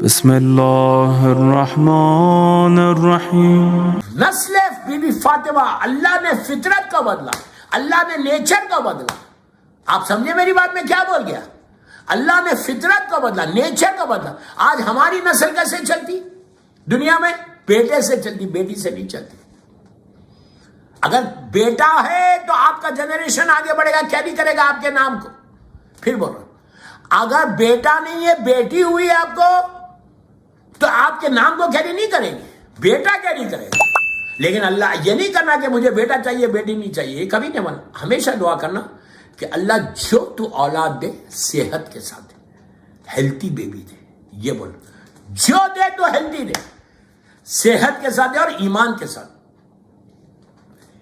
بسم اللہ الرحمن الرحیم. نسل بی بی فاطمہ اللہ نے فطرت کا بدلا، اللہ نے نیچر کا بدلا. آپ سمجھے میری بات میں کیا بول گیا؟ اللہ نے فطرت کا بدلا، نیچر کا بدلا. آج ہماری نسل کیسے چلتی دنیا میں؟ بیٹے سے چلتی، بیٹی سے نہیں چلتی. اگر بیٹا ہے تو آپ کا جنریشن آگے بڑھے گا، کیا نہیں کرے گا آپ کے نام کو. پھر بول رہا ہوں، اگر بیٹا نہیں ہے بیٹی ہوئی آپ کو تو آپ کے نام کو کیری نہیں کریں گے، بیٹا کیری کرے گا. لیکن اللہ یہ نہیں کرنا کہ مجھے بیٹا چاہیے بیٹی نہیں چاہیے، یہ کبھی نہیں بنا. ہمیشہ دعا کرنا کہ اللہ جو تو اولاد دے صحت کے ساتھ دے، ہیلتھی بیبی دے. یہ بول جو دے تو ہیلتھی دے، صحت کے ساتھ دے اور ایمان کے ساتھ.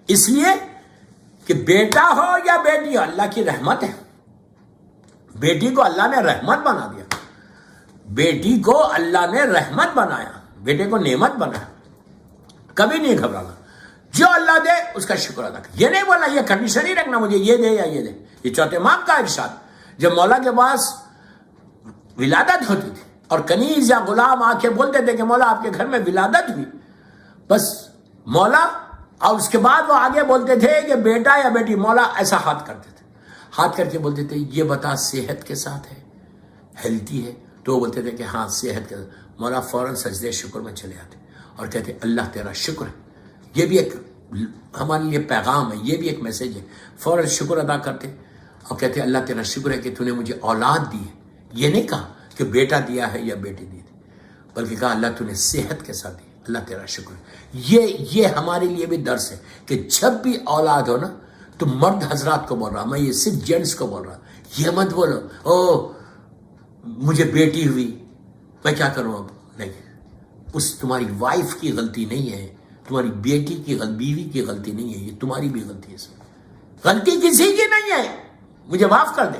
اس لیے کہ بیٹا ہو یا بیٹی ہو اللہ کی رحمت ہے. بیٹی کو اللہ نے رحمت بنا دیا، بیٹی کو اللہ نے رحمت بنایا، بیٹے کو نعمت بنایا. کبھی نہیں گھبرانا، جو اللہ دے اس کا شکر ادا کر. یہ نہیں بولا یہ کنڈیشن ہی رکھنا مجھے یہ دے یا یہ دے. یہ چوتھے امام کا ارشاد. جب مولا کے پاس ولادت ہوتی تھی اور کنیز یا غلام آ کے بولتے تھے کہ مولا آپ کے گھر میں ولادت ہوئی، بس مولا، اور اس کے بعد وہ آگے بولتے تھے کہ بیٹا یا بیٹی، مولا ایسا ہاتھ کرتے تھے، ہاتھ کر کے بولتے تھے یہ بتا صحت کے ساتھ ہے، ہیلتھی ہے؟ تو وہ بولتے تھے کہ ہاں صحت کے ساتھ. مولا فوراً سجدے شکر میں چلے آتے اور کہتے اللہ تیرا شکر ہے. یہ بھی ایک ہمارے لیے پیغام ہے، یہ بھی ایک میسیج ہے. فوراً شکر ادا کرتے اور کہتے اللہ تیرا شکر ہے کہ تو نے مجھے اولاد دی ہے. یہ نہیں کہا کہ بیٹا دیا ہے یا بیٹی دی ہے، بلکہ کہا اللہ تو نے صحت کے ساتھ دی، اللہ تیرا شکر ہے. یہ ہمارے لیے بھی درس ہے کہ جب بھی اولاد ہو نا تو مرد حضرات کو بول رہا، میں یہ صرف جینٹس کو بول رہا، یہ مت بولو او مجھے بیٹی ہوئی میں کیا کروں اب. نہیں، اس تمہاری وائف کی غلطی نہیں ہے، تمہاری بیٹی کی بیوی کی غلطی نہیں ہے، یہ تمہاری بھی غلطی ہے. غلطی کسی کی نہیں ہے، مجھے معاف کر دے،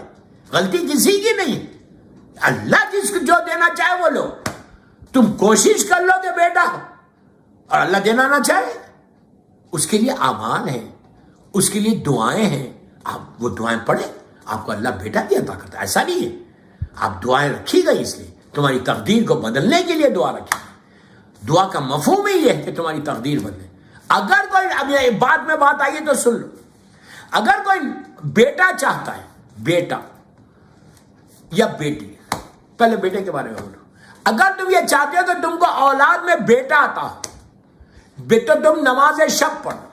غلطی کسی کی نہیں ہے. اللہ جس کو جو دینا چاہے وہ لو. تم کوشش کر لو کہ بیٹا ہو اور اللہ دینا نہ چاہے، اس کے لیے اعمال ہے، اس کے لیے دعائیں ہیں. آپ وہ دعائیں پڑھیں، آپ کو اللہ بیٹا بھی عطا کرتا ہے. ایسا نہیں ہے، آپ دعائیں رکھی گئی اس لیے تمہاری تقدیر کو بدلنے کے لیے دعا رکھی. دعا کا مفہوم ہی یہ ہے کہ تمہاری تقدیر بدلے. اگر کوئی، اب یہ بات میں بات آئی تو سن لو، اگر کوئی بیٹا چاہتا ہے، بیٹا یا بیٹی، پہلے بیٹے کے بارے میں بولو. اگر تم یہ چاہتے ہو کہ تم کو اولاد میں بیٹا آتا ہو تو تم نماز شب پڑھو.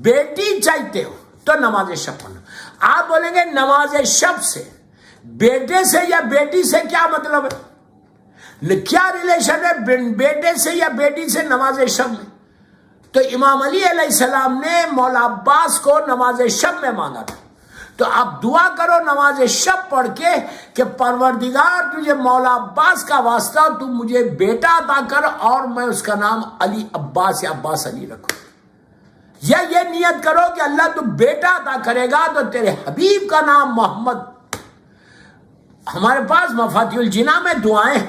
بیٹی چاہتے ہو تو نماز شب پڑھو. آپ بولیں گے نماز شب سے بیٹے سے یا بیٹی سے کیا مطلب ہے، کیا ریلیشن ہے بیٹے سے یا بیٹی سے نماز شب میں؟ تو امام علی علیہ السلام نے مولا عباس کو نماز شب میں مانگا تھا. تو آپ دعا کرو نماز شب پڑھ کے کہ پروردگار تجھے مولا عباس کا واسطہ تو مجھے بیٹا عطا کر اور میں اس کا نام علی عباس یا عباس علی رکھوں. یا یہ نیت کرو کہ اللہ تو بیٹا عطا کرے گا تو تیرے حبیب کا نام محمد. ہمارے پاس مفاتیح الجناح میں دعائیں ہیں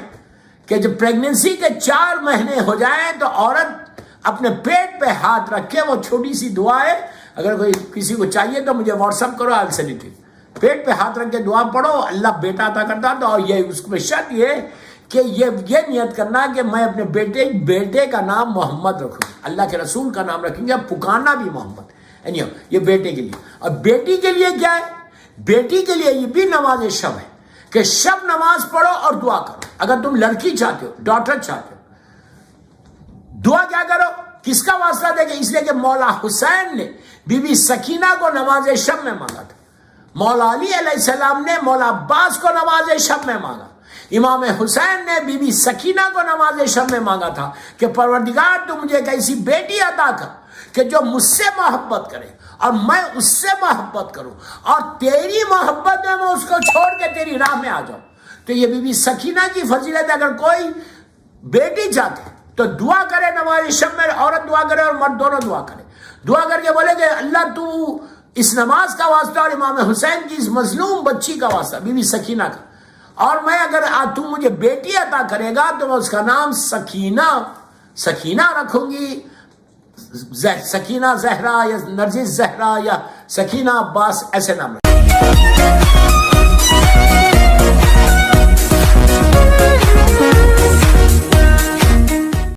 کہ جب پریگننسی کے 4 مہینے ہو جائیں تو عورت اپنے پیٹ پہ ہاتھ رکھے. وہ چھوٹی سی دعا ہے، اگر کوئی کسی کو چاہیے تو مجھے واٹس ایپ کرو، آل سینیٹری. پیٹ پہ ہاتھ رکھ کے دعا پڑھو، اللہ بیٹا عطا کرتا. تو اور یہ اس میں شرط یہ کہ یہ نیت کرنا کہ میں اپنے بیٹے کا نام محمد رکھوں، اللہ کے رسول کا نام رکھیں گے، پکارنا بھی محمد. یعنی یہ بیٹے کے لیے. اور بیٹی کے لیے کیا ہے؟ بیٹی کے لیے یہ بھی نماز شب ہے کہ شب نماز پڑھو اور دعا کرو. اگر تم لڑکی چاہتے ہو، ڈاٹر چاہتے ہو، دعا کیا کرو، کس کا واسطہ دے گے؟ اس لیے کہ مولا حسین نے بی بی سکینہ کو نماز شب میں مانگا تھا. مولا علی علیہ السلام نے مولا عباس کو نماز شب میں مانگا. امام حسین نے بی بی سکینہ کو نماز شب میں مانگا تھا کہ پروردگار تو مجھے ایک ایسی بیٹی عطا کر کہ جو مجھ سے محبت کرے اور میں اس سے محبت کروں، اور تیری محبت میں اس کو چھوڑ کے تیری راہ میں آ جاؤں. تو یہ بی بی سکینہ کی فضیلت. اگر کوئی بیٹی چاہتے تو دعا کرے نماز شب میں، عورت دعا کرے اور مرد دونوں دعا کرے. دعا کر کے بولے کہ اللہ تو اس نماز کا واسطہ اور امام حسین کی اس مظلوم بچی کا واسطہ، بی بی سکینہ کا، اور میں اگر تو مجھے بیٹی عطا کرے گا تو میں اس کا نام سکینہ رکھوں گی. سکینہ زہرا یا نرجس زہرا یا سکینہ عباس، ایسے نام رکھوں.